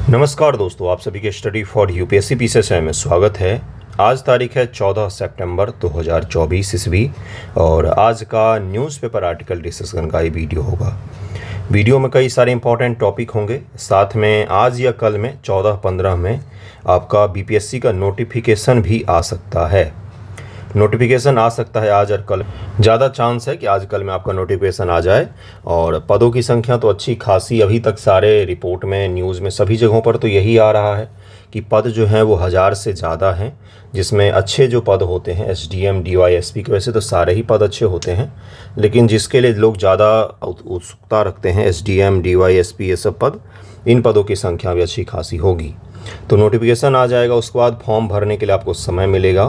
नमस्कार दोस्तों, आप सभी के स्टडी फॉर यूपीएससी पीसीएस में स्वागत है। आज तारीख है 14 सितंबर 2024 ईस्वी और आज का न्यूज़पेपर आर्टिकल डिस्कशन का ये वीडियो होगा। वीडियो में कई सारे इंपॉर्टेंट टॉपिक होंगे, साथ में आज या कल में 14-15 में आपका बीपीएससी का नोटिफिकेशन भी आ सकता है। नोटिफिकेशन आ सकता है आज और कल, ज़्यादा चांस है कि आज कल में आपका नोटिफिकेशन आ जाए। और पदों की संख्या तो अच्छी खासी अभी तक सारे रिपोर्ट में, न्यूज़ में, सभी जगहों पर तो यही आ रहा है कि पद जो हैं वो 1000 से ज़्यादा हैं, जिसमें अच्छे जो पद होते हैं एसडीएम, डीवाईएसपी के, वैसे तो सारे ही पद अच्छे होते हैं, लेकिन जिसके लिए लोग ज़्यादा उत्सुकता रखते हैं एसडीएम, डीवाईएसपी, ये सब पद, इन पदों की संख्या भी अच्छी खासी होगी। तो नोटिफिकेशन आ जाएगा, उसके बाद फॉर्म भरने के लिए आपको समय मिलेगा।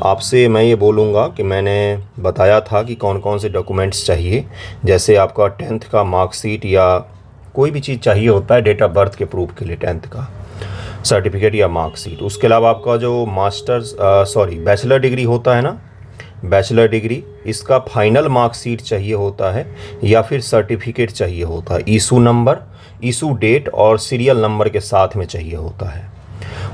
आपसे मैं ये बोलूँगा कि मैंने बताया था कि कौन कौन से डॉक्यूमेंट्स चाहिए, जैसे आपका 10th का मार्कशीट या कोई भी चीज़ चाहिए होता है डेट ऑफ बर्थ के प्रूफ के लिए, 10th का सर्टिफिकेट या मार्कशीट। उसके अलावा आपका जो बैचलर डिग्री होता है ना, बैचलर डिग्री, इसका फाइनल मार्कशीट चाहिए होता है या फिर सर्टिफिकेट चाहिए होता है। इशू नंबर, इशू डेट और सीरियल नंबर के साथ में चाहिए होता है।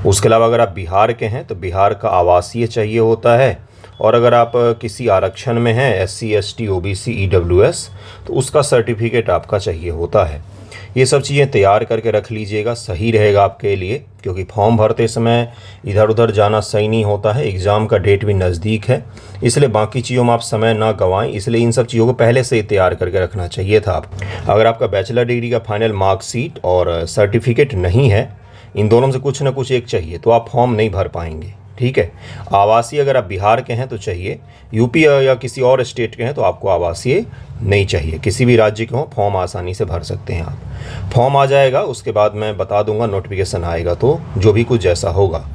उसके अलावा अगर आप बिहार के हैं तो बिहार का आवासीय चाहिए होता है, और अगर आप किसी आरक्षण में हैं एससी, एसटी, ओबीसी, ईडब्ल्यूएस, तो उसका सर्टिफिकेट आपका चाहिए होता है। ये सब चीज़ें तैयार करके रख लीजिएगा, सही रहेगा आपके लिए, क्योंकि फॉर्म भरते समय इधर उधर जाना सही नहीं होता है। एग्ज़ाम का डेट भी नज़दीक है, इसलिए बाकी चीज़ों में आप समय ना गंवाएं, इसलिए इन सब चीज़ों को पहले से ही तैयार करके रखना चाहिए था आप। अगर आपका बैचलर डिग्री का फाइनल मार्कशीट और सर्टिफिकेट नहीं है, इन दोनों से कुछ ना कुछ एक चाहिए, तो आप फॉर्म नहीं भर पाएंगे। ठीक है। आवासीय अगर आप बिहार के हैं तो चाहिए, यूपी या किसी और स्टेट के हैं तो आपको आवासीय नहीं चाहिए। किसी भी राज्य के हों, फॉर्म आसानी से भर सकते हैं आप। फॉर्म आ जाएगा, उसके बाद मैं बता दूंगा, नोटिफिकेशन आएगा तो जो भी कुछ जैसा होगा।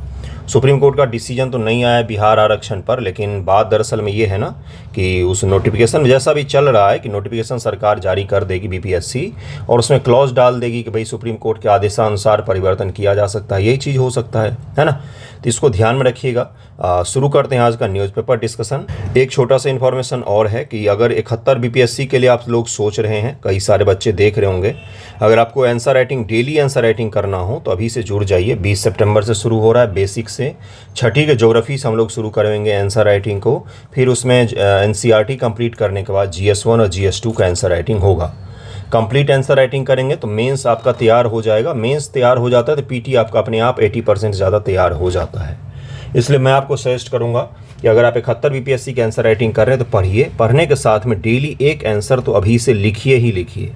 सुप्रीम कोर्ट का डिसीजन तो नहीं आया बिहार आरक्षण पर, लेकिन बात दरअसल में ये है ना कि उस नोटिफिकेशन जैसा भी चल रहा है कि नोटिफिकेशन सरकार जारी कर देगी बीपीएससी, और उसमें क्लॉज डाल देगी कि भाई सुप्रीम कोर्ट के आदेशानुसार परिवर्तन किया जा सकता है। यही चीज़ हो सकता है ना। तो इसको ध्यान में रखिएगा। शुरू करते हैं आज का न्यूज़पेपर डिस्कशन। एक छोटा सा इन्फॉर्मेशन और है कि अगर 71 बीपीएससी के लिए आप लोग सोच रहे हैं, कई सारे बच्चे देख रहे होंगे, अगर आपको answer writing, daily answer writing करना हो तो अभी से जुड़ जाइए। 20 सितंबर से शुरू हो रहा है, बेसिक से 6ठी के ज्योग्राफी से हम लोग शुरू करेंगे आंसर राइटिंग को। फिर उसमें एनसीईआरटी कंप्लीट करने के बाद जीएस1 और जीएस2 का आंसर राइटिंग होगा। कंप्लीट आंसर राइटिंग करेंगे तो मेंस आपका तैयार हो जाएगा। मेंस तैयार हो जाता है तो पीटी आपका अपने आप 80% ज़्यादा तैयार हो जाता है। इसलिए मैं आपको सजेस्ट करूंगा कि अगर आप 71 बीपीएससी के आंसर राइटिंग कर रहे हैं तो पढ़िए, पढ़ने के साथ में डेली एक आंसर तो अभी से लिखिए ही लिखिए।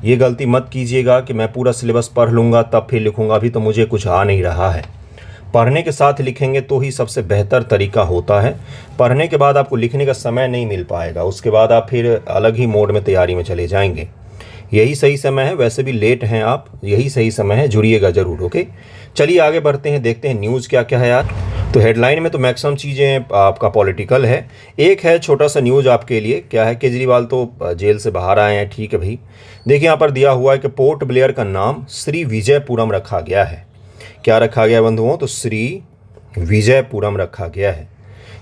ये गलती मत कीजिएगा कि मैं पूरा सिलेबस पढ़ लूँगा तब फिर लिखूँगा, अभी तो मुझे कुछ आ नहीं रहा है। पढ़ने के साथ लिखेंगे तो ही सबसे बेहतर तरीका होता है। पढ़ने के बाद आपको लिखने का समय नहीं मिल पाएगा, उसके बाद आप फिर अलग ही मोड में तैयारी में चले जाएंगे। यही सही समय है, वैसे भी लेट हैं आप, यही सही समय है, जुड़िएगा ज़रूर। ओके, चलिए आगे बढ़ते हैं, देखते हैं न्यूज़ क्या क्या है यार। तो हेडलाइन में तो मैक्सिमम चीज़ें आपका पॉलिटिकल है। एक है छोटा सा न्यूज़ आपके लिए, क्या है, केजरीवाल तो जेल से बाहर आए हैं, ठीक है भाई। देखिए यहाँ पर दिया हुआ है कि पोर्ट ब्लेयर का नाम श्री विजयपुरम रखा गया है। क्या रखा गया बंधुओं? तो श्री विजयपुरम रखा गया है,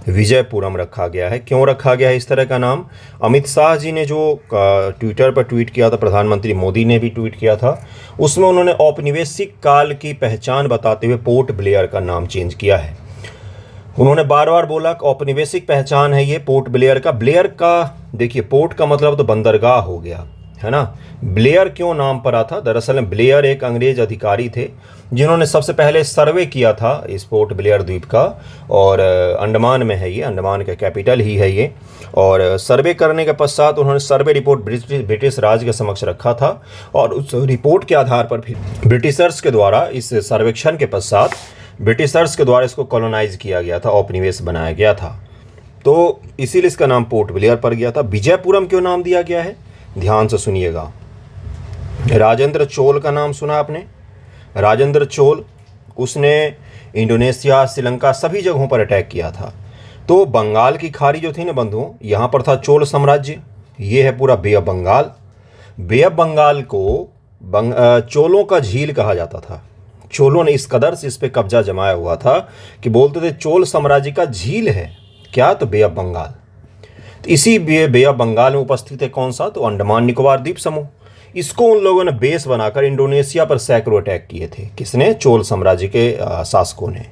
विजयपुरम रखा गया है। क्यों रखा गया है इस तरह का नाम? अमित शाह जी ने जो ट्विटर पर ट्वीट किया था, प्रधानमंत्री मोदी ने भी ट्वीट किया था, उसमें उन्होंने औपनिवेशिक काल की पहचान बताते हुए पोर्ट ब्लेयर का नाम चेंज किया है। उन्होंने बार बार बोला कि औपनिवेशिक पहचान है ये पोर्ट ब्लेयर का। ब्लेयर का देखिए, पोर्ट का मतलब तो बंदरगाह हो गया है ना। ब्लेयर क्यों नाम पड़ा था? दरअसल में ब्लेयर एक अंग्रेज अधिकारी थे जिन्होंने सबसे पहले सर्वे किया था इस पोर्ट ब्लेयर द्वीप का, और अंडमान में है ये, अंडमान का कैपिटल ही है ये। और सर्वे करने के पश्चात उन्होंने सर्वे रिपोर्ट ब्रिटिश राज के समक्ष रखा था, और उस रिपोर्ट के आधार पर फिर ब्रिटिशर्स के द्वारा, इस सर्वेक्षण के पश्चात ब्रिटिशर्स के द्वारा इसको कॉलोनाइज किया गया था, औपनिवेश बनाया गया था। तो इसीलिए इसका नाम पोर्ट ब्लेयर पड़ गया था। विजयपुरम क्यों नाम दिया गया है? ध्यान से सुनिएगा। राजेंद्र चोल का नाम सुना आपने? राजेंद्र चोल, उसने इंडोनेशिया, श्रीलंका, सभी जगहों पर अटैक किया था। तो बंगाल की खाड़ी जो थी ना बंधुओं, यहाँ पर था चोल साम्राज्य। ये है पूरा Bay of Bengal. Bay of Bengal को चोलों का झील कहा जाता था। चोलों ने इस कदर से इस पर कब्जा जमाया हुआ था कि बोलते थे चोल साम्राज्य का झील है क्या, तो बे ऑफ बंगाल। तो इसी बे ऑफ बंगाल में उपस्थित है कौन सा? तो अंडमान निकोबार द्वीप समूह। इसको उन लोगों ने बेस बनाकर इंडोनेशिया पर सैकड़ों अटैक किए थे। किसने? चोल साम्राज्य के शासकों ने।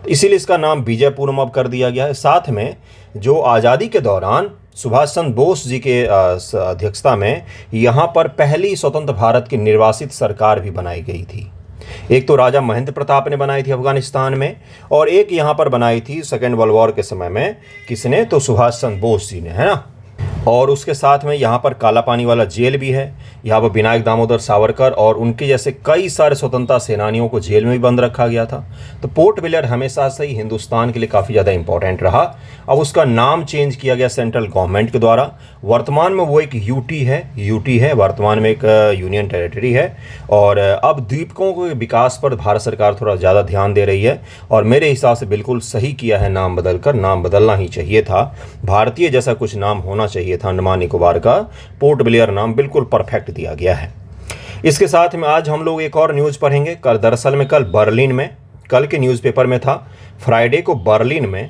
तो इसीलिए इसका नाम विजयपुरम अब कर दिया गया है। साथ में जो आज़ादी के दौरान सुभाष चंद्र बोस जी के अध्यक्षता में यहाँ पर पहली स्वतंत्र भारत की निर्वासित सरकार भी बनाई गई थी। एक तो राजा महेंद्र प्रताप ने बनाई थी अफगानिस्तान में, और एक यहाँ पर बनाई थी सेकेंड वर्ल्ड वॉर के समय में। किसने? तो सुभाष चंद्र बोस जी ने, है ना। और उसके साथ में यहाँ पर काला पानी वाला जेल भी है। यहाँ पर विनायक दामोदर सावरकर और उनके जैसे कई सारे स्वतंत्रता सेनानियों को जेल में भी बंद रखा गया था। तो पोर्ट ब्लेयर हमेशा से ही हिंदुस्तान के लिए काफ़ी ज़्यादा इंपॉर्टेंट रहा। अब उसका नाम चेंज किया गया सेंट्रल गवर्नमेंट के द्वारा। वर्तमान में वो एक यूटी है, वर्तमान में एक यूनियन टेरिटरी है। और अब द्वीपों के विकास पर भारत सरकार थोड़ा ज़्यादा ध्यान दे रही है, और मेरे हिसाब से बिल्कुल सही किया है नाम बदलकर। नाम बदलना ही चाहिए था, भारतीय जैसा कुछ नाम होना चाहिए था। अंडमान निकोबार का पोर्ट ब्लेयर नाम बिल्कुल परफेक्ट दिया गया है। इसके साथ में आज हम लोग एक और न्यूज़ पढ़ेंगे। दरअसल में कल बर्लिन में, कल के न्यूज़पेपर में था, फ्राइडे को बर्लिन में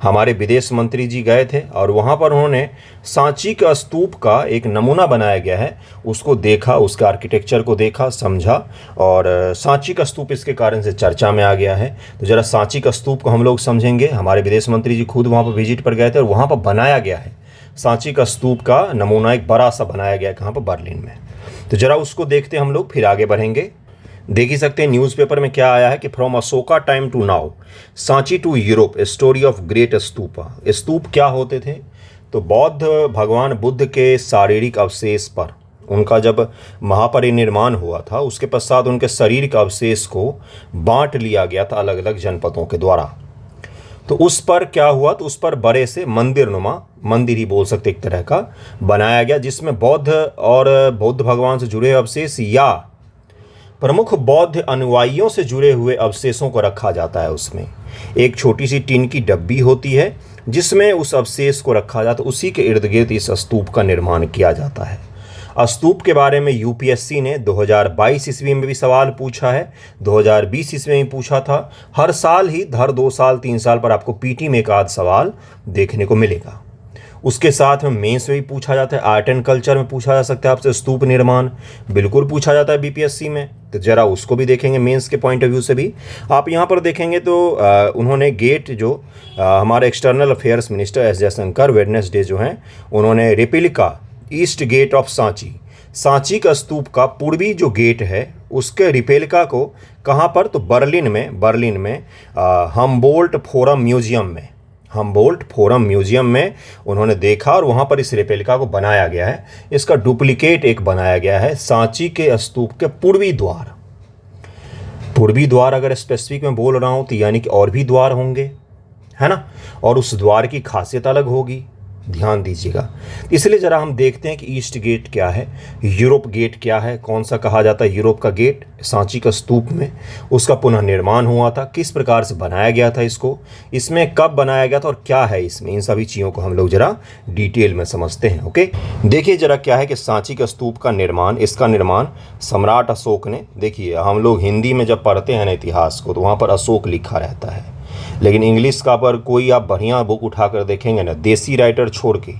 हमारे विदेश मंत्री जी गए थे, और वहाँ पर उन्होंने सांची का स्तूप का एक नमूना बनाया गया है, उसको देखा, उसके आर्किटेक्चर को देखा, समझा, और सांची का स्तूप इसके कारण से चर्चा में आ गया है। तो ज़रा सांची का स्तूप को हम लोग समझेंगे। हमारे विदेश मंत्री जी खुद वहाँ पर विजिट पर गए थे, और वहाँ पर बनाया गया है सांची का स्तूप का नमूना, एक बड़ा सा बनाया गया है कहाँ पर? बर्लिन में। तो ज़रा उसको देखते हम लोग, फिर आगे बढ़ेंगे। देख ही सकते हैं न्यूज़पेपर में क्या आया है कि from Ashoka time to now, Sanchi to Europe, a story of great stupa. Stupa क्या होते थे? तो बौद्ध भगवान बुद्ध के शारीरिक अवशेष पर, उनका जब महापरिनिर्वाण हुआ था उसके पश्चात उनके शरीर के अवशेष को बांट लिया गया था अलग अलग जनपदों के द्वारा। तो उस पर क्या हुआ? तो उस पर बड़े से मंदिरनुमा, मंदिर ही बोल सकते एक तरह का, बनाया गया, जिसमें बौद्ध और बौद्ध भगवान से जुड़े अवशेष या प्रमुख बौद्ध अनुयायियों से जुड़े हुए अवशेषों को रखा जाता है। उसमें एक छोटी सी टीन की डब्बी होती है जिसमें उस अवशेष को रखा जाता है। उसी के इर्द गिर्द इस स्तूप का निर्माण किया जाता है। स्तूप के बारे में यूपीएससी ने 2022 ईस्वी में भी सवाल पूछा है, 2020 ईस्वी में भी पूछा था। हर साल ही, हर 2 साल 3 साल पर आपको पीटी में एक आध सवाल देखने को मिलेगा। उसके साथ में मेंस में भी पूछा जाता है, आर्ट एंड कल्चर में पूछा जा सकता है आपसे स्तूप निर्माण, बिल्कुल पूछा जाता है बीपीएससी में। तो ज़रा उसको भी देखेंगे मेंस के पॉइंट ऑफ व्यू से भी। आप यहाँ पर देखेंगे तो उन्होंने गेट जो हमारे external affairs minister S Jaishankar Wednesday जो हैं, उन्होंने replica east gate of Sanchi, Sanchi का स्तूप का पूर्वी जो गेट है उसके रिपेलिका को कहाँ पर? तो बर्लिन में हम्बोल्ट फोरम म्यूजियम में उन्होंने देखा, और वहाँ पर इस रेप्लिका को बनाया गया है। इसका डुप्लीकेट एक बनाया गया है सांची के स्तूप के पूर्वी द्वार। अगर स्पेसिफिक में बोल रहा हूँ तो यानी कि और भी द्वार होंगे, है ना, और उस द्वार की खासियत अलग होगी, ध्यान दीजिएगा। इसलिए ज़रा हम देखते हैं कि ईस्ट गेट क्या है, यूरोप गेट क्या है, कौन सा कहा जाता है यूरोप का गेट। सांची का स्तूप में उसका पुनः निर्माण हुआ था, किस प्रकार से बनाया गया था इसको, इसमें कब बनाया गया था और क्या है इसमें, इन सभी चीज़ों को हम लोग ज़रा डिटेल में समझते हैं। ओके, देखिए ज़रा क्या है कि सांची का स्तूप का निर्माण, इसका निर्माण सम्राट अशोक ने, देखिए हम लोग हिंदी में जब पढ़ते हैं ना इतिहास को तो वहाँ पर अशोक लिखा रहता है, लेकिन इंग्लिश का पर कोई आप बढ़िया बुक उठाकर देखेंगे ना, देसी राइटर छोड़ के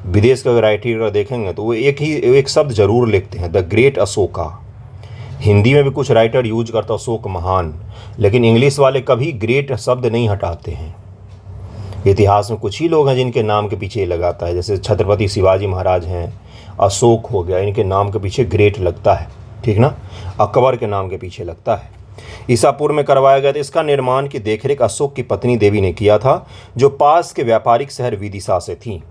विदेश का राइटर देखेंगे तो वो एक शब्द जरूर लिखते हैं, द ग्रेट अशोका। हिंदी में भी कुछ राइटर यूज करता अशोक महान, लेकिन इंग्लिश वाले कभी ग्रेट शब्द नहीं हटाते हैं। इतिहास में कुछ ही लोग हैं जिनके नाम के पीछे लगाता है, जैसे छत्रपति शिवाजी महाराज हैं, अशोक हो गया, इनके नाम के पीछे ग्रेट लगता है, ठीक ना। अकबर के नाम के पीछे लगता है। ईसापुर में करवाया गया था। इसका निर्माण की देखरेख अशोक की पत्नी देवी ने किया था, जो पास के व्यापारिक शहर विदिशा से थी।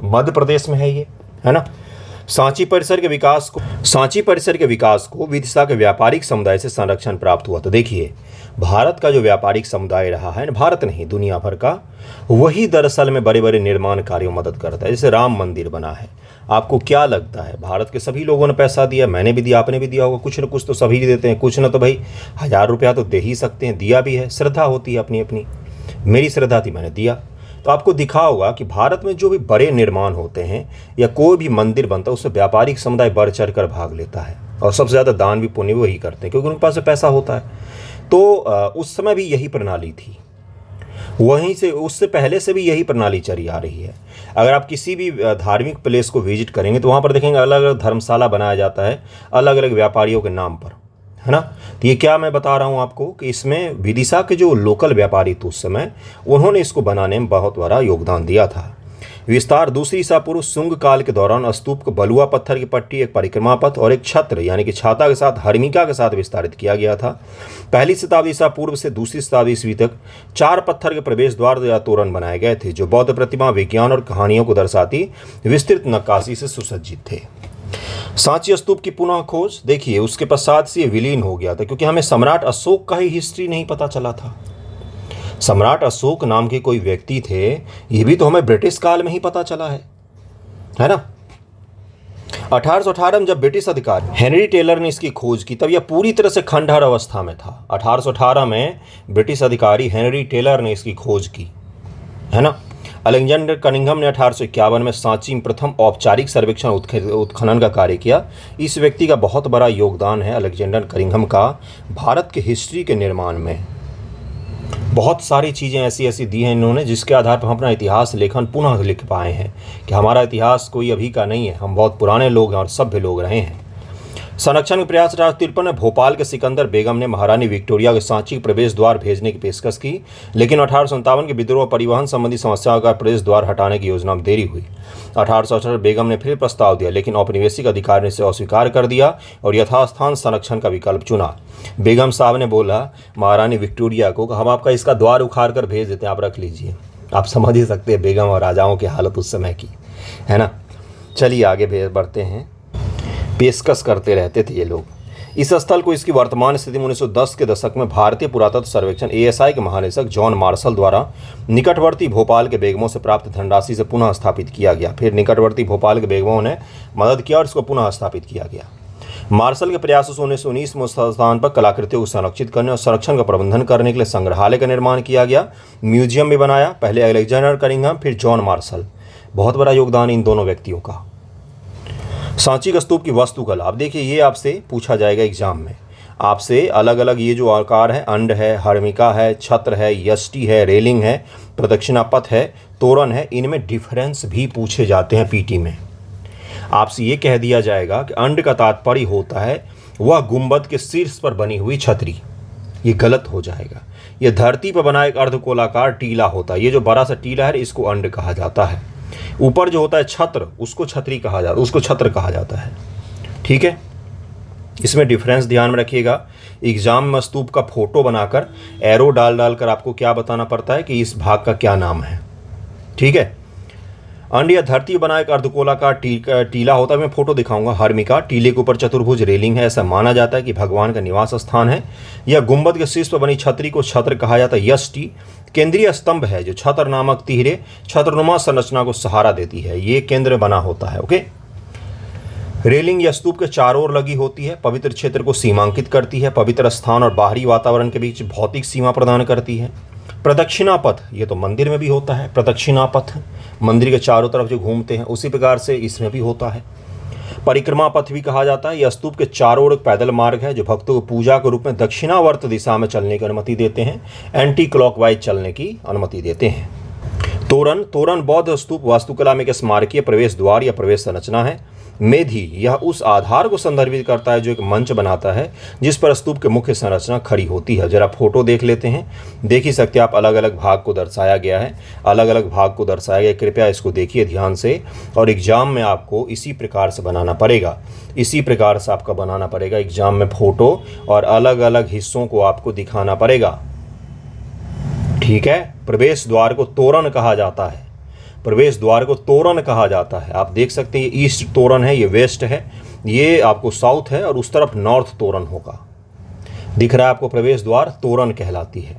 मध्य प्रदेश में है ये, है ना। सांची परिसर के विकास को विदिशा के व्यापारिक समुदाय से संरक्षण प्राप्त हुआ। तो देखिए भारत का जो व्यापारिक समुदाय रहा है, भारत नहीं दुनिया भर का, वही दरअसल में बड़े बड़े निर्माण कार्यों में मदद करता है। जैसे राम मंदिर बना है, आपको क्या लगता है भारत के सभी लोगों ने पैसा दिया, मैंने भी दिया, आपने भी दिया होगा, कुछ न कुछ तो सभी देते हैं, कुछ न तो भाई 1000 रुपया तो दे ही सकते हैं, दिया भी है, श्रद्धा होती है अपनी अपनी। मेरी श्रद्धा थी, मैंने दिया। तो आपको दिखा होगा कि भारत में जो भी बड़े निर्माण होते हैं या कोई भी मंदिर बनता है उससे व्यापारिक समुदाय बढ़ चढ़ कर भाग लेता है, और सबसे ज़्यादा दान भी पुण्य वही करते हैं क्योंकि उनके पास पैसा होता है। तो उस समय भी यही प्रणाली थी। वहीं से उससे पहले से भी यही प्रणाली चली आ रही है। अगर आप किसी भी धार्मिक प्लेस को विजिट करेंगे तो वहाँ पर देखेंगे अलग अलग धर्मशाला बनाया जाता है अलग अलग व्यापारियों के नाम पर, है ना। तो ये क्या मैं बता रहा हूँ आपको कि इसमें विदिशा के जो लोकल व्यापारी थे उस समय, उन्होंने इसको बनाने में बहुत बड़ा योगदान दिया था। विस्तार दूसरी ईसा पूर्व शुंग काल के दौरान स्तूप को बलुआ पत्थर की पट्टी, एक परिक्रमा पथ और एक छत्र यानी कि छाता के साथ हर्मिका के साथ विस्तारित किया गया था। पहली शताब्दी ईसा पूर्व से दूसरी शताब्दी ईस्वी तक 4 पत्थर के प्रवेश द्वार या तोरण बनाए गए थे जो बौद्ध प्रतिमा, विज्ञान और कहानियों को दर्शाती विस्तृत नक्काशी से सुसज्जित थे। सांची स्तूप की पुनः खोज देखिए, उसके पश्चात से ये विलीन हो गया था क्योंकि हमें सम्राट अशोक का ही हिस्ट्री नहीं पता चला था। सम्राट अशोक नाम के कोई व्यक्ति थे, ये भी तो हमें ब्रिटिश काल में ही पता चला है ना। 1818 में जब ब्रिटिश अधिकारी हेनरी टेलर ने इसकी खोज की तब यह पूरी तरह से खंडहर अवस्था में था। 1818 में ब्रिटिश अधिकारी हेनरी टेलर ने इसकी खोज की, है ना। अलेक्जेंडर कनिंघम ने 1851 में सांची में प्रथम औपचारिक सर्वेक्षण उत्खनन का कार्य किया। इस व्यक्ति का बहुत बड़ा योगदान है अलेक्जेंडर कनिंघम का भारत के हिस्ट्री के निर्माण में। बहुत सारी चीज़ें ऐसी ऐसी दी हैं इन्होंने जिसके आधार पर हम अपना इतिहास लेखन पुनः लिख पाए हैं कि हमारा इतिहास कोई अभी का नहीं है, हम बहुत पुराने लोग हैं और सभ्य लोग रहे हैं। संरक्षण के प्रयास 1853 में भोपाल के सिकंदर बेगम ने महारानी विक्टोरिया के सांची के प्रवेश द्वार भेजने की पेशकश की, लेकिन 1857 के विद्रोह परिवहन संबंधी समस्याओं का प्रवेश द्वार हटाने की योजना में देरी हुई। 1868 बेगम ने फिर प्रस्ताव दिया लेकिन औपनिवेशिक अधिकारी ने इसे अस्वीकार कर दिया और यथास्थान संरक्षण का विकल्प चुना। बेगम साहब ने बोला महारानी विक्टोरिया को, हम आपका इसका द्वार उखाड़ कर भेज देते हैं, आप रख लीजिए। आप समझ ही सकते हैं बेगम और राजाओं की हालत उस समय की, है ना। चलिए आगे बढ़ते हैं। पेशकश करते रहते थे ये लोग। इस स्थल को इसकी वर्तमान स्थिति में 1910 के दशक में भारतीय पुरातत्व सर्वेक्षण ASI के महानिदेशक जॉन मार्शल द्वारा निकटवर्ती भोपाल के बेगमों से प्राप्त धनराशि से पुनः स्थापित किया गया। फिर निकटवर्ती भोपाल के बेगमों ने मदद किया और इसको पुनः स्थापित किया गया। मार्शल के प्रयासों से 1919 में उस स्थान पर कलाकृतियों को संरक्षित करने और संरक्षण का प्रबंधन करने के लिए संग्रहालय का निर्माण किया गया। म्यूजियम भी बनाया, पहले अलेक्जेंडर कनिंघम फिर जॉन मार्शल। बहुत बड़ा योगदान इन दोनों व्यक्तियों का। सांची का स्तूप की वास्तुकला, अब देखिए ये आपसे पूछा जाएगा एग्जाम में, आपसे अलग अलग ये जो आकार है, अंड है, हर्मिका है, छत्र है, यष्टि है, रेलिंग है, प्रदक्षिणा पथ है, तोरण है, इनमें डिफरेंस भी पूछे जाते हैं पीटी में। आपसे ये कह दिया जाएगा कि अंड का तात्पर्य होता है वह गुंबद के शीर्ष पर बनी हुई छतरी, ये गलत हो जाएगा। यह धरती पर बना एक अर्धगोलाकार टीला होता है, ये जो बड़ा सा टीला है इसको अंड कहा जाता है। ऊपर जो होता है छत्र, उसको छतरी कहा जाता है, उसको छत्र कहा जाता है, ठीक है। इसमें डिफरेंस ध्यान में रखिएगा। एग्जाम में स्तूप का फोटो बनाकर एरो डाल कर आपको क्या बताना पड़ता है कि इस भाग का क्या नाम है, ठीक है। अंड या धरती बना एक अर्धगोलाकार टीला होता है, मैं फोटो दिखाऊंगा। हर्मिका, टीले के ऊपर चतुर्भुज रेलिंग है, ऐसा माना जाता है कि भगवान का निवास स्थान है। यह गुंबद के शीर्ष पर बनी छतरी को छत्र कहा जाता है। यष्टि केंद्रीय स्तंभ है जो छत्र नामक तिहरे छत्रनुमा संरचना को सहारा देती है, ये केंद्र बना होता है, ओके। रेलिंग या स्तूप के चारों ओर लगी होती है, पवित्र क्षेत्र को सीमांकित करती है, पवित्र स्थान और बाहरी वातावरण के बीच भौतिक सीमा प्रदान करती है। प्रदक्षिणा पथ, ये तो मंदिर में भी होता है, प्रदक्षिणा पथ मंदिर के चारों तरफ जो घूमते हैं उसी प्रकार से इसमें भी होता है। परिक्रमा पथ भी कहा जाता है। यह स्तूप के चारों ओर पैदल मार्ग है जो भक्तों को पूजा के रूप में दक्षिणावर्त दिशा में चलने की अनुमति देते हैं, एंटी क्लॉकवाइज चलने की अनुमति देते हैं। तोरण बौद्ध स्तूप वास्तुकला में एक स्मारकीय प्रवेश द्वार या प्रवेश संरचना है। मेधी, यह उस आधार को संदर्भित करता है जो एक मंच बनाता है जिस पर स्तूप की मुख्य संरचना खड़ी होती है। जरा फोटो देख लेते हैं, देख ही सकते हैं आप, अलग अलग भाग को दर्शाया गया है, अलग अलग भाग को दर्शाया गया। कृपया इसको देखिए ध्यान से और एग्जाम में आपको इसी प्रकार से बनाना पड़ेगा, इसी प्रकार से आपका बनाना पड़ेगा। एग्जाम में फोटो और अलग अलग हिस्सों को आपको दिखाना पड़ेगा, ठीक है। प्रवेश द्वार को तोरण कहा जाता है, प्रवेश द्वार को तोरण कहा जाता है। आप देख सकते हैं ये ईस्ट तोरण है, ये वेस्ट है, ये आपको साउथ है और उस तरफ नॉर्थ तोरण होगा। दिख रहा है आपको, प्रवेश द्वार तोरण कहलाती है।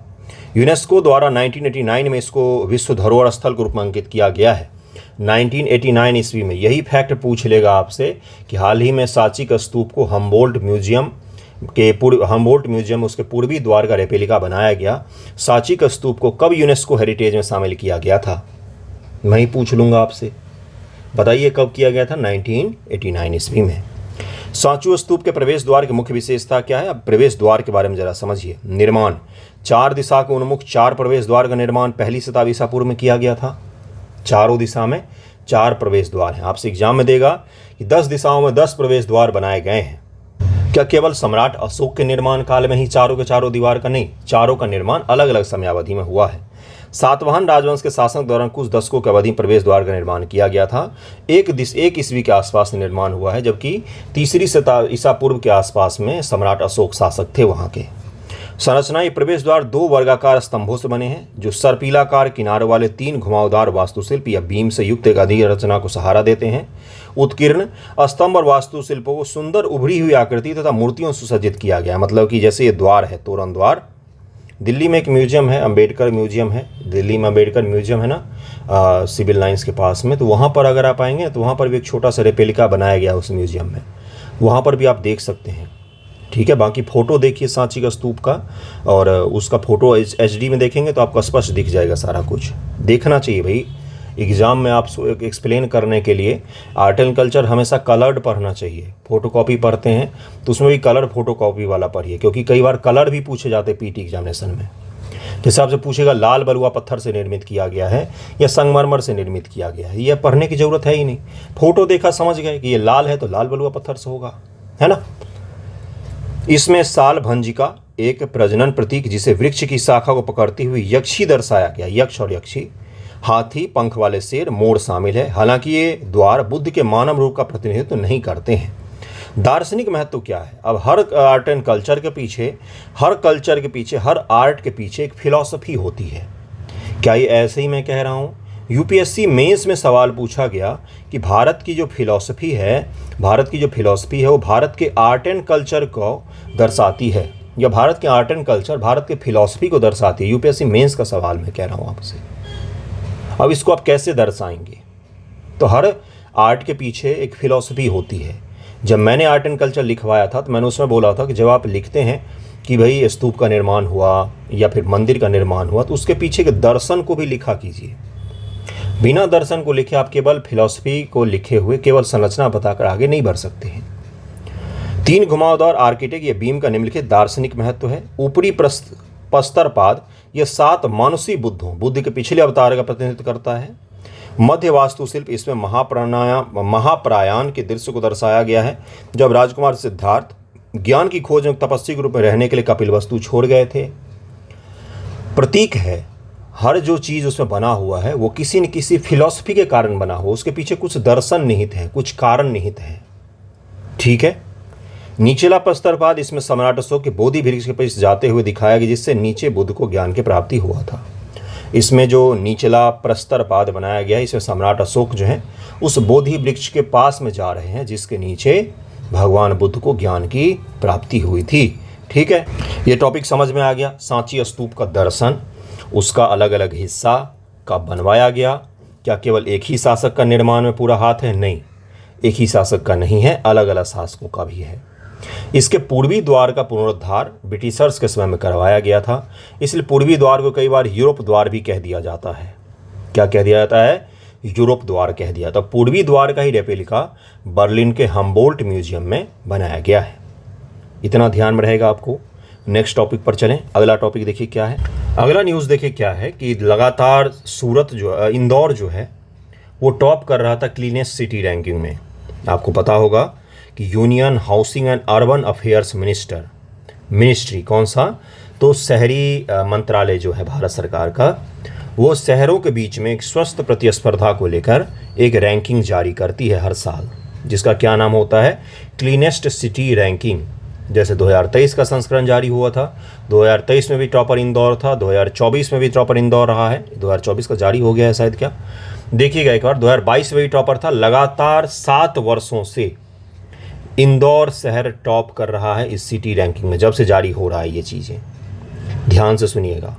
यूनेस्को द्वारा 1989 में इसको विश्व धरोहर स्थल के रूप में अंकित किया गया है। 1989 ईस्वी में यही फैक्ट पूछ लेगा आपसे कि हाल ही में सांची का स्तूप को हम्बोल्ट म्यूजियम उसके पूर्वी द्वार का रेप्लिका बनाया गया। सांची का स्तूप को कब यूनेस्को हेरिटेज में शामिल किया गया था, मैं ही पूछ लूँगा आपसे, बताइए कब किया गया था। 1989 ईस्वी में। सांचू स्तूप के प्रवेश द्वार की मुख्य विशेषता क्या है? अब प्रवेश द्वार के बारे में जरा समझिए। निर्माण, 4 दिशा के उन्मुख 4 प्रवेश द्वार का निर्माण पहली शताब्दी ईसा पूर्व में किया गया था। चारों दिशा में 4 प्रवेश द्वार हैं। आपसे एग्जाम में देगा कि 10 दिशाओं में 10 प्रवेश द्वार बनाए गए हैं। क्या केवल सम्राट अशोक के निर्माण काल में ही चारों के चारों दीवार का? नहीं, चारों का निर्माण अलग अलग समयावधि में हुआ है। सातवाहन राजवंश के शासन के दौरान कुछ दशकों की अवधि प्रवेश द्वार का निर्माण किया गया था। एक ईस्वी के आसपास निर्माण हुआ है, जबकि तीसरी शताब्दी ईसा पूर्व के आसपास में सम्राट अशोक शासक थे वहाँ के। संरचना, ये प्रवेश द्वार 2 वर्गाकार स्तंभों से बने हैं जो सर्पिलाकार किनारों वाले 3 घुमावदार वास्तुशिल्प या बीम से युक्त एक अधिरचना को सहारा देते हैं। उत्कीर्ण स्तंभ और वास्तुशिल्पों को सुंदर उभरी हुई आकृति तथा मूर्तियों से सुसज्जित किया गया है। मतलब कि जैसे ये द्वार है, तोरण द्वार। दिल्ली में एक म्यूजियम है, अम्बेडकर म्यूजियम है। दिल्ली में अम्बेडकर म्यूजियम है ना, सिविल लाइंस के पास में। तो वहाँ पर अगर आप आएंगे तो वहाँ पर भी एक छोटा सा रेप्लिका बनाया गया उस म्यूजियम में, वहाँ पर भी आप देख सकते हैं। ठीक है, बाकी फ़ोटो देखिए सांची का स्तूप का, और उसका फ़ोटो HD में देखेंगे तो आपको स्पष्ट दिख जाएगा सारा कुछ। देखना चाहिए भाई, एग्ज़ाम में आप एक्सप्लेन करने के लिए आर्ट एंड कल्चर हमेशा कलर्ड पढ़ना चाहिए। फ़ोटोकॉपी पढ़ते हैं तो उसमें भी कलर फ़ोटोकॉपी वाला पढ़िए, क्योंकि कई बार कलर भी पूछे जाते हैं PT एग्जामिनेशन में। जैसे आपसे पूछेगा लाल बलुआ पत्थर से निर्मित किया गया है या संगमरमर से निर्मित किया गया है, यह पढ़ने की ज़रूरत है ही नहीं। फ़ोटो देखा समझ गए कि ये लाल है तो लाल बलुआ पत्थर से होगा, है ना। इसमें साल भंजिका, एक प्रजनन प्रतीक जिसे वृक्ष की शाखा को पकड़ती हुई यक्षी दर्शाया गया। यक्ष और यक्षी, हाथी, पंख वाले शेर, मोर शामिल है। हालांकि ये द्वार बुद्ध के मानव रूप का प्रतिनिधित्व नहीं करते हैं। दार्शनिक महत्व क्या है? अब हर आर्ट एंड कल्चर के पीछे, हर कल्चर के पीछे, हर आर्ट के पीछे एक फिलॉसफी होती है। क्या ये ऐसे ही मैं कह रहा हूँ? UPSC मेंस में सवाल पूछा गया कि भारत की जो फिलॉसफी है वो भारत के आर्ट एंड कल्चर को दर्शाती है, या भारत के आर्ट एंड कल्चर भारत के फिलॉसफी को दर्शाती है। UPSC मेंस का सवाल मैं कह रहा हूँ आपसे। अब इसको आप कैसे दर्शाएंगे? तो हर आर्ट के पीछे एक फिलॉसफी होती है। जब मैंने आर्ट एंड कल्चर लिखवाया था तो मैंने उसमें बोला था कि जब आप लिखते हैं कि भाई स्तूप का निर्माण हुआ या फिर मंदिर का निर्माण हुआ, तो उसके पीछे के दर्शन को भी लिखा कीजिए। बिना दर्शन को लिखे आप केवल फिलॉसफी को लिखे हुए केवल संरचना बताकर आगे नहीं बढ़ सकते हैं। 3 घुमावदार आर्किटेक्ट या बीम का निम्नलिखित दार्शनिक महत्व है। ऊपरी प्रस्तरपाद यह 7 मानुषी बुद्ध के पिछले अवतार का प्रतिनिधित्व करता है। मध्य वास्तुशिल्प, इसमें महाप्रयाण के दृश्य को दर्शाया गया है, जब राजकुमार सिद्धार्थ ज्ञान की खोज में तपस्वी के रूप में रहने के लिए कपिलवस्तु छोड़ गए थे। प्रतीक है, हर जो चीज़ उसमें बना हुआ है वो किसी न किसी फिलॉसफी के कारण बना हुआ, उसके पीछे कुछ दर्शन निहित है, कुछ कारण निहित है। ठीक है। नीचला प्रस्तरपाद, इसमें सम्राट अशोक के बोधि वृक्ष के पास जाते हुए दिखाया गया, जिससे नीचे बुद्ध को ज्ञान की प्राप्ति हुआ था। इसमें जो निचला प्रस्तरपाद बनाया गया है, इसमें सम्राट अशोक जो है उस बोधि वृक्ष के पास में जा रहे हैं, जिसके नीचे भगवान बुद्ध को ज्ञान की प्राप्ति हुई थी। ठीक है, ये टॉपिक समझ में आ गया। सांची स्तूप का दर्शन, उसका अलग अलग हिस्सा कब बनवाया गया, क्या केवल एक ही शासक का निर्माण में पूरा हाथ है? नहीं, एक ही शासक का नहीं है, अलग अलग शासकों का भी है। इसके पूर्वी द्वार का पुनरुद्धार ब्रिटिशर्स के समय में करवाया गया था, इसलिए पूर्वी द्वार को कई बार यूरोप द्वार भी कह दिया जाता है। क्या कह दिया जाता है? यूरोप द्वार कह दिया। तो पूर्वी द्वार का ही रेप्लिका बर्लिन के हम्बोल्ट म्यूजियम में बनाया गया है। इतना ध्यान में रहेगा आपको। नेक्स्ट टॉपिक पर चलें। अगला टॉपिक देखिए क्या है। अगला न्यूज़ देखिए क्या है कि लगातार इंदौर जो है वो टॉप कर रहा था क्लीनेस्ट सिटी रैंकिंग में। आपको पता होगा कि union housing and urban affairs ministry कौन सा? तो शहरी मंत्रालय जो है भारत सरकार का, वो शहरों के बीच में एक स्वस्थ प्रतिस्पर्धा को लेकर एक रैंकिंग जारी करती है हर साल, जिसका क्या नाम होता है? Cleanest city ranking. जैसे 2023 का संस्करण जारी हुआ था, 2023 में भी टॉपर इंदौर था, 2024 में भी टॉपर इंदौर रहा है। 2024 का जारी हो गया है शायद, क्या देखिएगा एक बार। 2022 में भी टॉपर था। लगातार 7 वर्षों से इंदौर शहर टॉप कर रहा है इस सिटी रैंकिंग में, जब से जारी हो रहा है ये चीज़ें। ध्यान से सुनिएगा,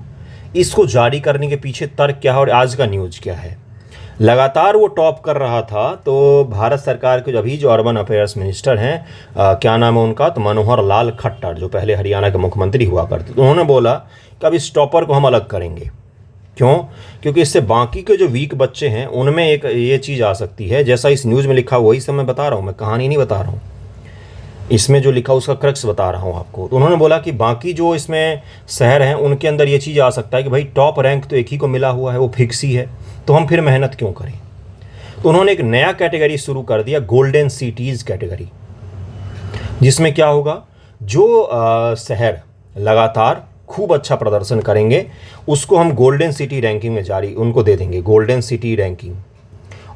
इसको जारी करने के पीछे तर्क क्या है और आज का न्यूज़ क्या है। लगातार वो टॉप कर रहा था, तो भारत सरकार के अभी जो अर्बन अफेयर्स मिनिस्टर हैं, क्या नाम है उनका? तो मनोहर लाल खट्टर, जो पहले हरियाणा के मुख्यमंत्री हुआ करते, तो उन्होंने बोला कि अब इस टॉपर को हम अलग करेंगे। क्यों? क्योंकि इससे बाकी के जो वीक बच्चे हैं उनमें एक ये चीज़ आ सकती है, जैसा इस न्यूज़ में लिखा वही सब मैं बता रहा हूँ, मैं कहानी नहीं बता रहा हूँ। इसमें जो लिखा उसका क्रक्स बता रहा हूँ आपको। तो उन्होंने बोला कि बाकी जो इसमें शहर हैं उनके अंदर ये चीज़ आ सकता है कि भाई टॉप रैंक तो एक ही को मिला हुआ है, वो फिक्स ही है, तो हम फिर मेहनत क्यों करें। तो उन्होंने एक नया कैटेगरी शुरू कर दिया, गोल्डन सिटीज़ कैटेगरी, जिसमें क्या होगा, जो शहर लगातार खूब अच्छा प्रदर्शन करेंगे उसको हम गोल्डन सिटी रैंकिंग में जारी उनको दे देंगे, गोल्डन सिटी रैंकिंग,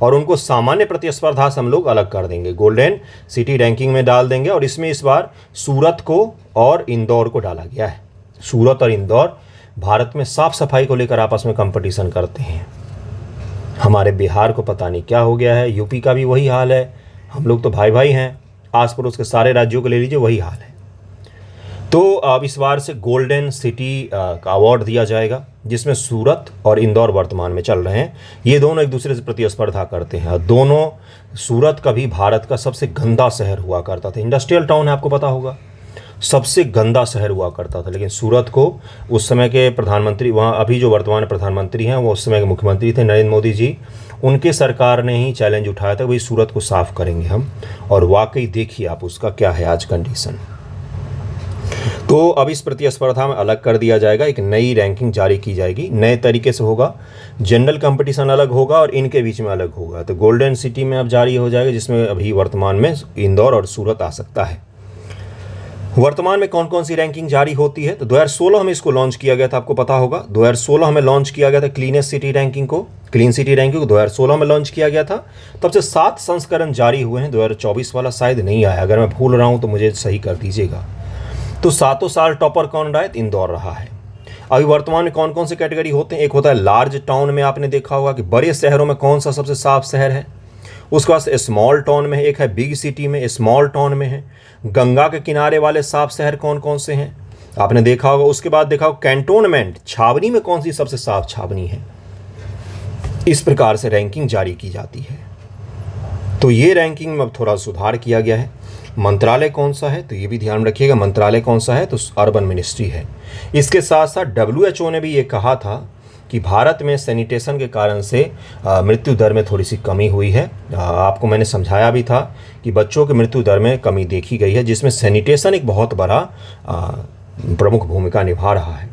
और उनको सामान्य प्रतिस्पर्धा से हम लोग अलग कर देंगे, गोल्डन सिटी रैंकिंग में डाल देंगे। और इसमें इस बार सूरत को और इंदौर को डाला गया है। सूरत और इंदौर भारत में साफ सफाई को लेकर आपस में कंपटीशन करते हैं। हमारे बिहार को पता नहीं क्या हो गया है, यूपी का भी वही हाल है, हम लोग तो भाई भाई हैं, आस पड़ोस के सारे राज्यों को ले लीजिए वही हाल है। तो अब इस बार से गोल्डन सिटी का अवार्ड दिया जाएगा, जिसमें सूरत और इंदौर वर्तमान में चल रहे हैं। ये दोनों एक दूसरे से प्रतिस्पर्धा करते हैं। दोनों, सूरत कभी भारत का सबसे गंदा शहर हुआ करता था, इंडस्ट्रियल टाउन है, आपको पता होगा, सबसे गंदा शहर हुआ करता था। लेकिन सूरत को उस समय के प्रधानमंत्री, वहाँ अभी जो वर्तमान प्रधानमंत्री हैं वो उस समय के मुख्यमंत्री थे नरेंद्र मोदी जी, उनके सरकार ने ही चैलेंज उठाया था, भाई सूरत को साफ़ करेंगे हम। और वाकई देखिए आप उसका क्या है आज कंडीशन। तो अब इस प्रतिस्पर्धा में अलग कर दिया जाएगा, एक नई रैंकिंग जारी की जाएगी, नए तरीके से होगा, जनरल कंपटीशन अलग होगा और इनके बीच में अलग होगा। तो गोल्डन सिटी में अब जारी हो जाएगा, जिसमें अभी वर्तमान में इंदौर और सूरत आ सकता है। वर्तमान में कौन कौन सी रैंकिंग जारी होती है, तो 2016 में इसको लॉन्च किया गया था, आपको पता होगा 2016 में लॉन्च किया गया था क्लीनेस्ट सिटी रैंकिंग को, क्लीन सिटी रैंकिंग को 2016 में लॉन्च किया गया था। तब से 7 संस्करण जारी हुए हैं, 2024 वाला शायद नहीं आया, अगर मैं भूल रहा हूँ तो मुझे सही कर दीजिएगा। तो 7 साल टॉपर कौन रहा है, इंदौर रहा है। अभी वर्तमान में कौन कौन से कैटेगरी होते हैं, एक होता है लार्ज टाउन में, आपने देखा होगा कि बड़े शहरों में कौन सा सबसे साफ शहर है, उसके बाद स्मॉल टाउन में है, एक है बिग सिटी में, स्मॉल टाउन में है, गंगा के किनारे वाले साफ शहर कौन कौन से हैं आपने देखा होगा। उसके बाद देखा होगा कैंटोनमेंट, छावनी में कौन सी सबसे साफ छावनी है। इस प्रकार से रैंकिंग जारी की जाती है। तो ये रैंकिंग में अब थोड़ा सुधार किया गया है। मंत्रालय कौन सा है, तो ये भी ध्यान रखिएगा, मंत्रालय कौन सा है, तो अर्बन मिनिस्ट्री है। इसके साथ साथ WHO ने भी ये कहा था कि भारत में सैनिटेशन के कारण से मृत्यु दर में थोड़ी सी कमी हुई है। आपको मैंने समझाया भी था कि बच्चों की मृत्यु दर में कमी देखी गई है, जिसमें सैनिटेशन एक बहुत बड़ा प्रमुख भूमिका निभा रहा है।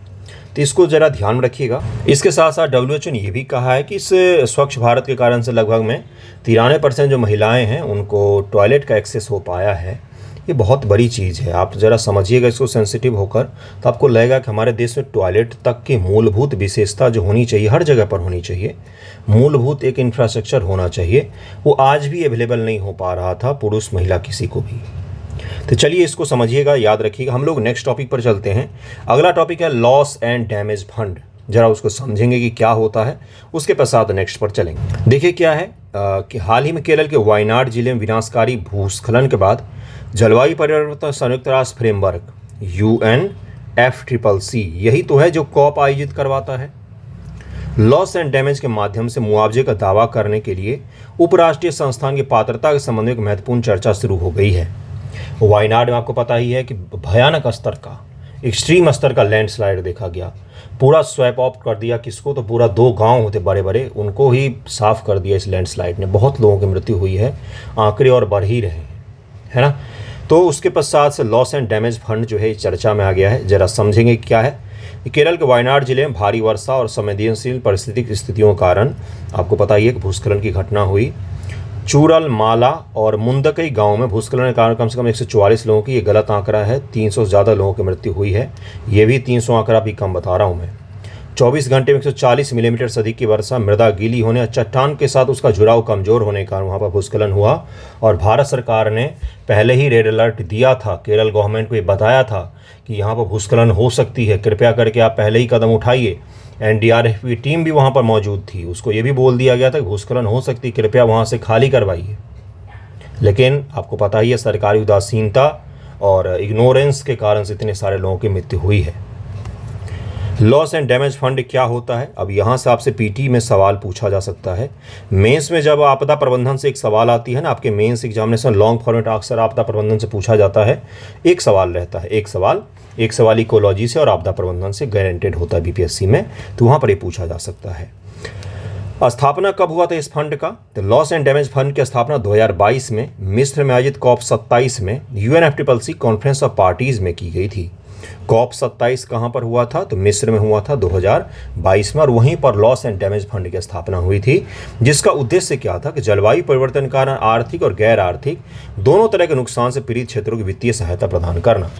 तो इसको ज़रा ध्यान रखिएगा। इसके साथ साथ WHO ने ये भी कहा है कि इस स्वच्छ भारत के कारण से लगभग में 93% जो महिलाएं हैं उनको टॉयलेट का एक्सेस हो पाया है। ये बहुत बड़ी चीज़ है, आप ज़रा समझिएगा इसको सेंसिटिव होकर, तो आपको लगेगा कि हमारे देश में टॉयलेट तक की मूलभूत विशेषता जो होनी चाहिए, हर जगह पर होनी चाहिए, मूलभूत एक इंफ्रास्ट्रक्चर होना चाहिए, वो आज भी अवेलेबल नहीं हो पा रहा था पुरुष महिला किसी को भी। तो चलिए इसको समझिएगा, याद रखिएगा। हम लोग नेक्स्ट टॉपिक पर चलते हैं। अगला टॉपिक है लॉस एंड डैमेज फंड, जरा उसको समझेंगे कि क्या होता है, उसके पश्चात नेक्स्ट पर चलेंगे। देखिए क्या है कि हाल ही में केरल के वायनाड जिले में विनाशकारी भूस्खलन के बाद जलवायु परिवर्तन संयुक्त राष्ट्र फ्रेमवर्क UNFCCC यही तो है जो COP आयोजित करवाता है। लॉस एंड डैमेज के माध्यम से मुआवजे का दावा करने के लिए उपराष्ट्रीय संस्थान की पात्रता के संबंध में एक महत्वपूर्ण चर्चा शुरू हो गई है। वायनाड में आपको पता ही है कि भयानक स्तर का, एक्सट्रीम स्तर का लैंडस्लाइड देखा गया, पूरा स्वैप ऑफ कर दिया किसको, तो पूरा 2 गांव होते बड़े बड़े, उनको ही साफ कर दिया इस लैंडस्लाइड ने। बहुत लोगों की मृत्यु हुई है, आंकड़े और बढ़ ही रहे हैं, है ना। तो उसके पश्चात से लॉस एंड डैमेज फंड जो है चर्चा में आ गया है। जरा समझेंगे क्या है। केरल के वायनाड जिले में भारी वर्षा और संवेदनशील पारिस्थितिक स्थितियों के कारण आपको पता ही है कि भूस्खलन की घटना हुई। चूरल, माला और मुंदकई गांव में भूस्खलन के कारण कम से कम 144 लोगों की, ये गलत आंकड़ा है, 300 से ज़्यादा लोगों की मृत्यु हुई है। ये भी 300 आंकड़ा भी कम बता रहा हूँ मैं। 24 घंटे में 140 मिलीमीटर से अधिक की वर्षा, मृदा गीली होने और चट्टान के साथ उसका जुड़ाव कमज़ोर होने के कारण वहाँ पर भूस्खलन हुआ। और भारत सरकार ने पहले ही रेड अलर्ट दिया था, केरल गवर्नमेंट को ये बताया था कि यहाँ पर भूस्खलन हो सकती है, कृपया करके आप पहले ही कदम उठाइए। NDRF की टीम भी वहाँ पर मौजूद थी, उसको ये भी बोल दिया गया था कि भूस्खलन हो सकती, कृपया वहाँ से खाली करवाइए। लेकिन आपको पता ही है सरकारी उदासीनता और इग्नोरेंस के कारण से इतने सारे लोगों की मृत्यु हुई है। लॉस एंड डैमेज फंड क्या होता है, अब यहाँ से आपसे PT में सवाल पूछा जा सकता है। मेंस में जब आपदा प्रबंधन से एक सवाल आती है ना, आपके मेंस एग्जामिनेशन लॉन्ग फॉर्मेट अक्सर आपदा प्रबंधन से पूछा जाता है। एक सवाल रहता है, एक सवाल इकोलॉजी से और आपदा प्रबंधन से गारंटेड होता है BPSC में, तो वहाँ पर ये पूछा जा सकता है। स्थापना कब हुआ था इस फंड का? तो लॉस एंड डैमेज फंड की स्थापना 2022 में मिस्र में आयोजित COP 27 में UNFCCC कॉन्फ्रेंस ऑफ पार्टीज में की गई थी। COP 27 कहाँ पर हुआ था? तो मिस्र में हुआ था 2022 में, और वहीं पर लॉस एंड डैमेज फंड की स्थापना हुई थी, जिसका उद्देश्य क्या था कि जलवायु परिवर्तन के कारण आर्थिक और गैर आर्थिक दोनों तरह के नुकसान से पीड़ित क्षेत्रों की वित्तीय सहायता प्रदान करना।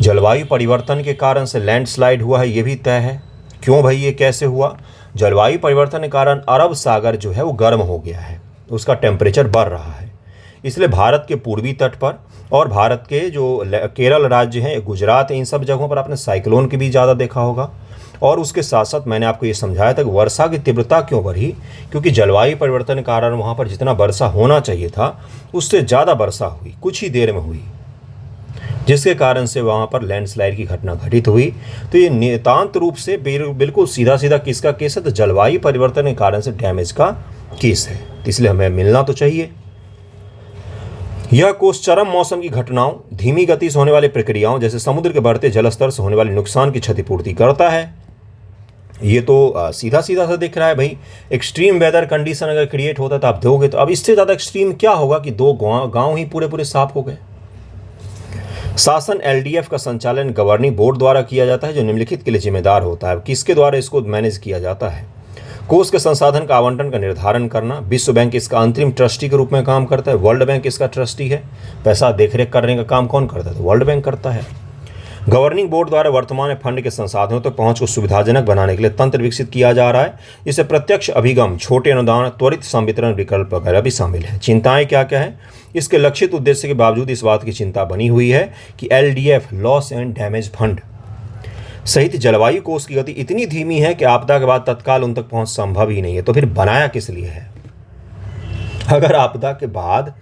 जलवायु परिवर्तन के कारण से लैंडस्लाइड हुआ है, ये भी तय है। क्यों भाई, ये कैसे हुआ? जलवायु परिवर्तन के कारण अरब सागर जो है वो गर्म हो गया है, उसका टेम्परेचर बढ़ रहा है। इसलिए भारत के पूर्वी तट पर और भारत के जो केरल राज्य हैं, गुजरात है, इन सब जगहों पर आपने साइक्लोन की भी ज़्यादा देखा होगा। और उसके साथ साथ मैंने आपको ये समझाया था कि वर्षा की तीव्रता क्यों बढ़ी, क्योंकि जलवायु परिवर्तन के कारण वहाँ पर जितना वर्षा होना चाहिए था उससे ज़्यादा वर्षा हुई, कुछ ही देर में हुई, जिसके कारण से वहाँ पर लैंडस्लाइड की घटना घटित हुई। तो ये नितांत रूप से बिल्कुल सीधा सीधा किसका केस है? तो जलवायु परिवर्तन के कारण से डैमेज का केस है। तो इसलिए हमें मिलना तो चाहिए। यह कोष चरम मौसम की घटनाओं, धीमी गति से होने वाली प्रक्रियाओं जैसे समुद्र के बढ़ते जलस्तर से होने वाले नुकसान की क्षतिपूर्ति करता है। ये तो सीधा सीधा सा दिख रहा है भाई। एक्सट्रीम वेदर कंडीशन अगर क्रिएट होता तो आप दोगे, तो अब इससे ज़्यादा एक्सट्रीम क्या होगा कि 2 गाँव ही पूरे साफ हो गए। शासन LDF का संचालन गवर्निंग बोर्ड द्वारा किया जाता है, जो निम्नलिखित के लिए जिम्मेदार होता है। किसके द्वारा इसको मैनेज किया जाता है? कोष के संसाधन का आवंटन का निर्धारण करना। विश्व बैंक इसका अंतरिम ट्रस्टी के रूप में काम करता है, वर्ल्ड बैंक इसका ट्रस्टी है। पैसा देखरेख करने का काम कौन करता है? तो वर्ल्ड बैंक करता है। गवर्निंग बोर्ड द्वारा वर्तमान में फंड के संसाधनों तक पहुंच को सुविधाजनक बनाने के लिए तंत्र विकसित किया जा रहा है। इससे प्रत्यक्ष अभिगम, छोटे अनुदान, त्वरित संवितरण विकल्प वगैरह भी शामिल है। चिंताएं क्या क्या है? इसके लक्षित उद्देश्य के बावजूद इस बात की चिंता बनी हुई है कि LDF loss and damage fund सहित जलवायु कोष की गति इतनी धीमी है कि आपदा के बाद तत्काल उन तक पहुंच संभव ही नहीं है। तो फिर बनाया किस लिए है? अगर आपदा के बाद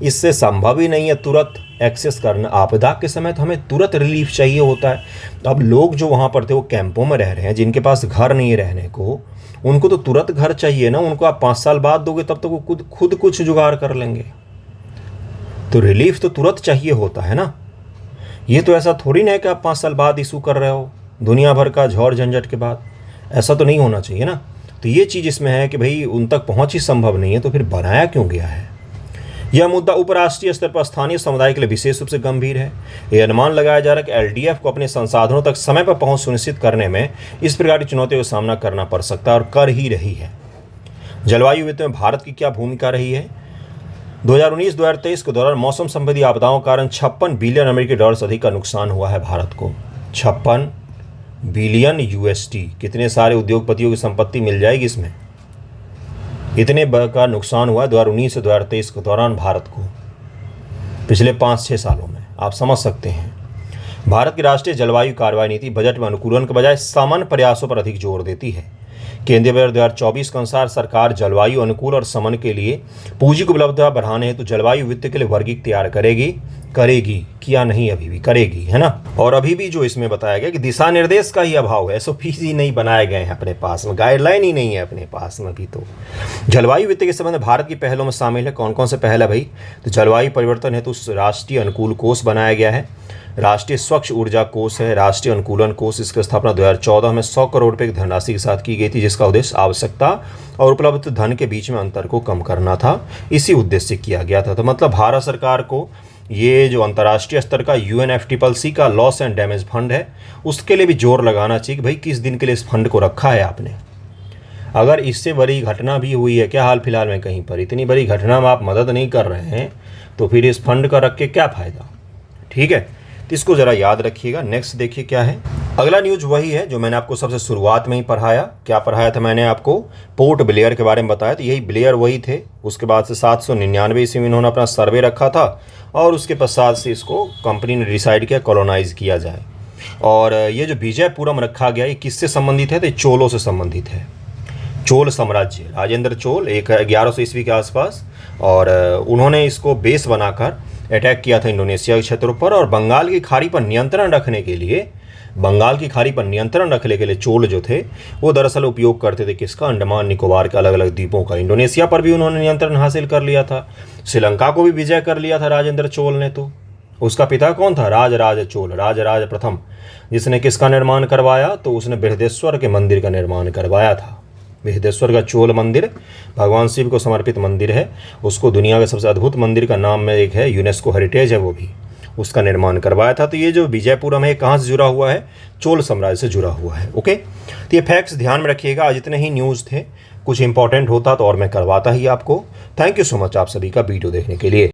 इससे संभव ही नहीं है तुरंत एक्सेस करना, आपदा के समय तो हमें तुरंत रिलीफ चाहिए होता है। तो अब लोग जो वहाँ पर थे वो कैंपों में रह रहे हैं, जिनके पास घर नहीं है रहने को, उनको तो तुरंत घर चाहिए ना। उनको आप 5 साल बाद दोगे तब तक वो खुद कुछ जुगाड़ कर लेंगे। तो रिलीफ तो तुरंत चाहिए होता है ना। ये तो ऐसा थोड़ी ना है कि आप 5 साल बाद इशू कर रहे हो दुनिया भर का झौर झंझट के बाद। ऐसा तो नहीं होना चाहिए ना। तो ये चीज़ इसमें है कि भाई उन तक पहुँच ही संभव नहीं है, तो फिर बनाया क्यों गया है? यह मुद्दा उपराष्ट्रीय स्तर पर स्थानीय समुदाय के लिए विशेष रूप से गंभीर है। यह अनुमान लगाया जा रहा है कि LDF को अपने संसाधनों तक समय पर पहुंच सुनिश्चित करने में इस प्रकार की चुनौतियों का सामना करना पड़ सकता है और कर ही रही है। जलवायु वित्त में भारत की क्या भूमिका रही है? 2019-2023 के दौरान मौसम संबंधी आपदाओं के कारण 56 बिलियन अमेरिकी डॉलर से अधिक का नुकसान हुआ है भारत को। 56 बिलियन USD। कितने सारे उद्योगपतियों की संपत्ति मिल जाएगी इसमें? इतने का नुकसान हुआ है 2019 से 2023 के दौरान भारत को, पिछले 5-6 सालों में। आप समझ सकते हैं। भारत की राष्ट्रीय जलवायु कार्रवाई नीति बजट में अनुकूलन के बजाय सामान्य प्रयासों पर अधिक जोर देती है। केंद्रीय बजट 2024 के अनुसार सरकार जलवायु अनुकूल और समन के लिए पूंजी की उपलब्धता बढ़ाने हेतु जलवायु वित्त के लिए वर्गीकरण तैयार करेगी किया नहीं, अभी भी करेगी, है ना। और अभी भी जो इसमें बताया गया कि दिशा निर्देश का ही अभाव है, SOP ही नहीं बनाए गए हैं अपने पास में, गाइडलाइन ही नहीं है अपने पास में अभी। तो जलवायु वित्त के संबंध में भारत की पहलों में शामिल है। कौन कौन से पहल है भाई? तो जलवायु परिवर्तन हेतु राष्ट्रीय अनुकूल कोष बनाया गया है, राष्ट्रीय स्वच्छ ऊर्जा कोष है, राष्ट्रीय अनुकूलन कोष। इसकी स्थापना 2014 में 100 करोड़ रुपए की धनराशि के साथ की गई थी, जिसका उद्देश्य आवश्यकता और उपलब्ध धन के बीच में अंतर को कम करना था। इसी उद्देश्य से किया गया था। तो मतलब भारत सरकार को ये जो अंतर्राष्ट्रीय स्तर का UNFCCC का लॉस एंड डैमेज फंड है, उसके लिए भी जोर लगाना चाहिए कि भाई किस दिन के लिए इस फंड को रखा है आपने। अगर इससे बड़ी घटना भी हुई है क्या हाल फिलहाल में कहीं पर, इतनी बड़ी घटना में आप मदद नहीं कर रहे हैं, तो फिर इस फंड का रख के क्या फ़ायदा? ठीक है, तो इसको ज़रा याद रखिएगा। नेक्स्ट देखिए क्या है। अगला न्यूज़ वही है जो मैंने आपको सबसे शुरुआत में ही पढ़ाया। क्या पढ़ाया था मैंने आपको? पोर्ट ब्लेयर के बारे में बताया। तो यही ब्लेयर वही थे। उसके बाद से 799 ईस्वी में इन्होंने अपना सर्वे रखा था और उसके पश्चात से इसको कंपनी ने डिसाइड किया कॉलोनाइज किया जाए। और ये जो विजयपुरम रखा गया, ये किससे संबंधित है? तो चोलों से संबंधित है। चोल साम्राज्य, राजेंद्र चोल 1100 ईस्वी के आसपास, और उन्होंने इसको बेस बनाकर अटैक किया था इंडोनेशिया के क्षेत्रों पर। और बंगाल की खाड़ी पर नियंत्रण रखने के लिए चोल जो थे वो दरअसल उपयोग करते थे किसका? अंडमान निकोबार के अलग अलग द्वीपों का। इंडोनेशिया पर भी उन्होंने नियंत्रण हासिल कर लिया था। श्रीलंका को भी विजय कर लिया था राजेंद्र चोल ने। तो उसका पिता कौन था? राजराज चोल, राजराज प्रथम, जिसने किसका निर्माण करवाया? तो उसने बृहदेश्वर के मंदिर का निर्माण करवाया था। विहदेश्वर का चोल मंदिर भगवान शिव को समर्पित मंदिर है, उसको दुनिया का सबसे अद्भुत मंदिर का नाम में एक है, यूनेस्को हेरिटेज है वो भी, उसका निर्माण करवाया था। तो ये जो विजयपुरम है कहाँ से जुड़ा हुआ है, चोल साम्राज्य से जुड़ा हुआ है। ओके, तो ये फैक्ट्स ध्यान में रखिएगा। आज इतने ही न्यूज़ थे, कुछ इंपॉर्टेंट होता तो और मैं करवाता ही आपको। थैंक यू सो मच आप सभी का वीडियो देखने के लिए।